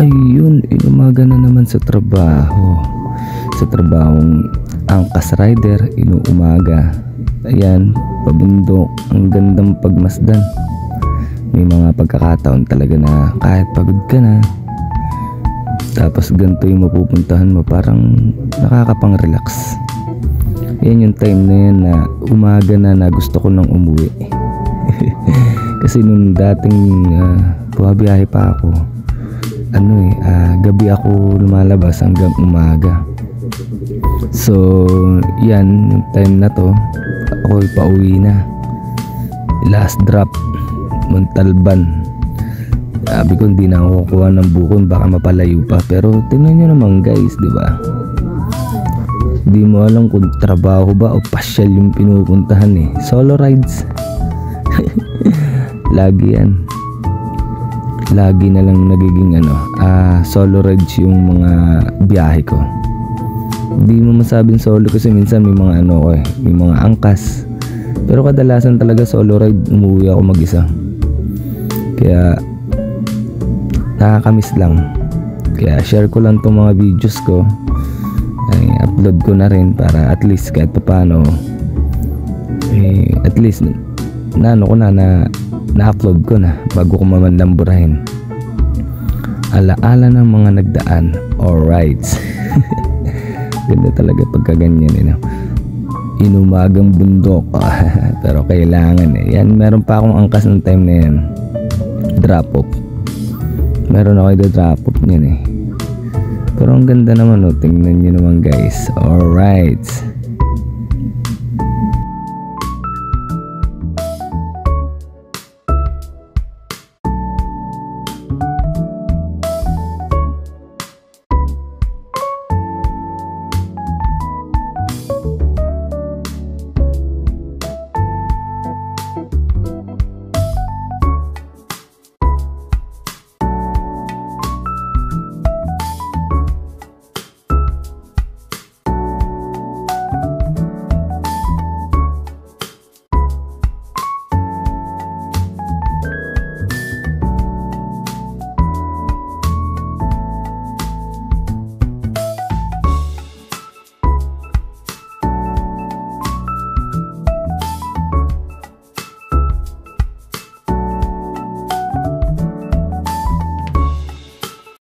Ayun, inumaga na naman sa trabaho. Sa trabahong angkas rider, inuumaga. Ayan, pabundok, ang gandang pagmasdan. May mga pagkakataon talaga na kahit pagod ka na, tapos ganito yung mapupuntahan mo, parang nakakapang-relax. Yan yung time na yan na umaga na gusto ko nang umuwi. Kasi nung dating bumabiyahe pa ako, gabi ako lumalabas hanggang umaga. So yan, yung time na to ako pauwi na. Last drop, Montalban. Sabi ko hindi na ako kukuha ng bukon, baka mapalayo pa. Pero tingnan nyo naman guys, di ba? Di mo alam kung trabaho ba o pasyal yung pinupuntahan eh. Solo rides. Lagi yan. Lagi na lang nagiging solo rides yung mga biyahe ko. Hindi mo masabing solo kasi minsan may mga may mga angkas. Pero kadalasan talaga solo ride, umuwi ako mag-isa. Kaya nakakamiss lang. Kaya share ko lang tong mga videos ko. Ay, upload ko na rin para at least kahit paano at least na-upload ko na bago ko mamandamburahin. Alaala ng mga nagdaan. Alright. Ganda talaga pagka ganyan, inumagang bundok. Pero kailangan yan, meron pa akong angkas ng time na yan. Drop off, meron ako drop off niyan. Pero ang ganda naman, tingnan nyo naman guys. Alright.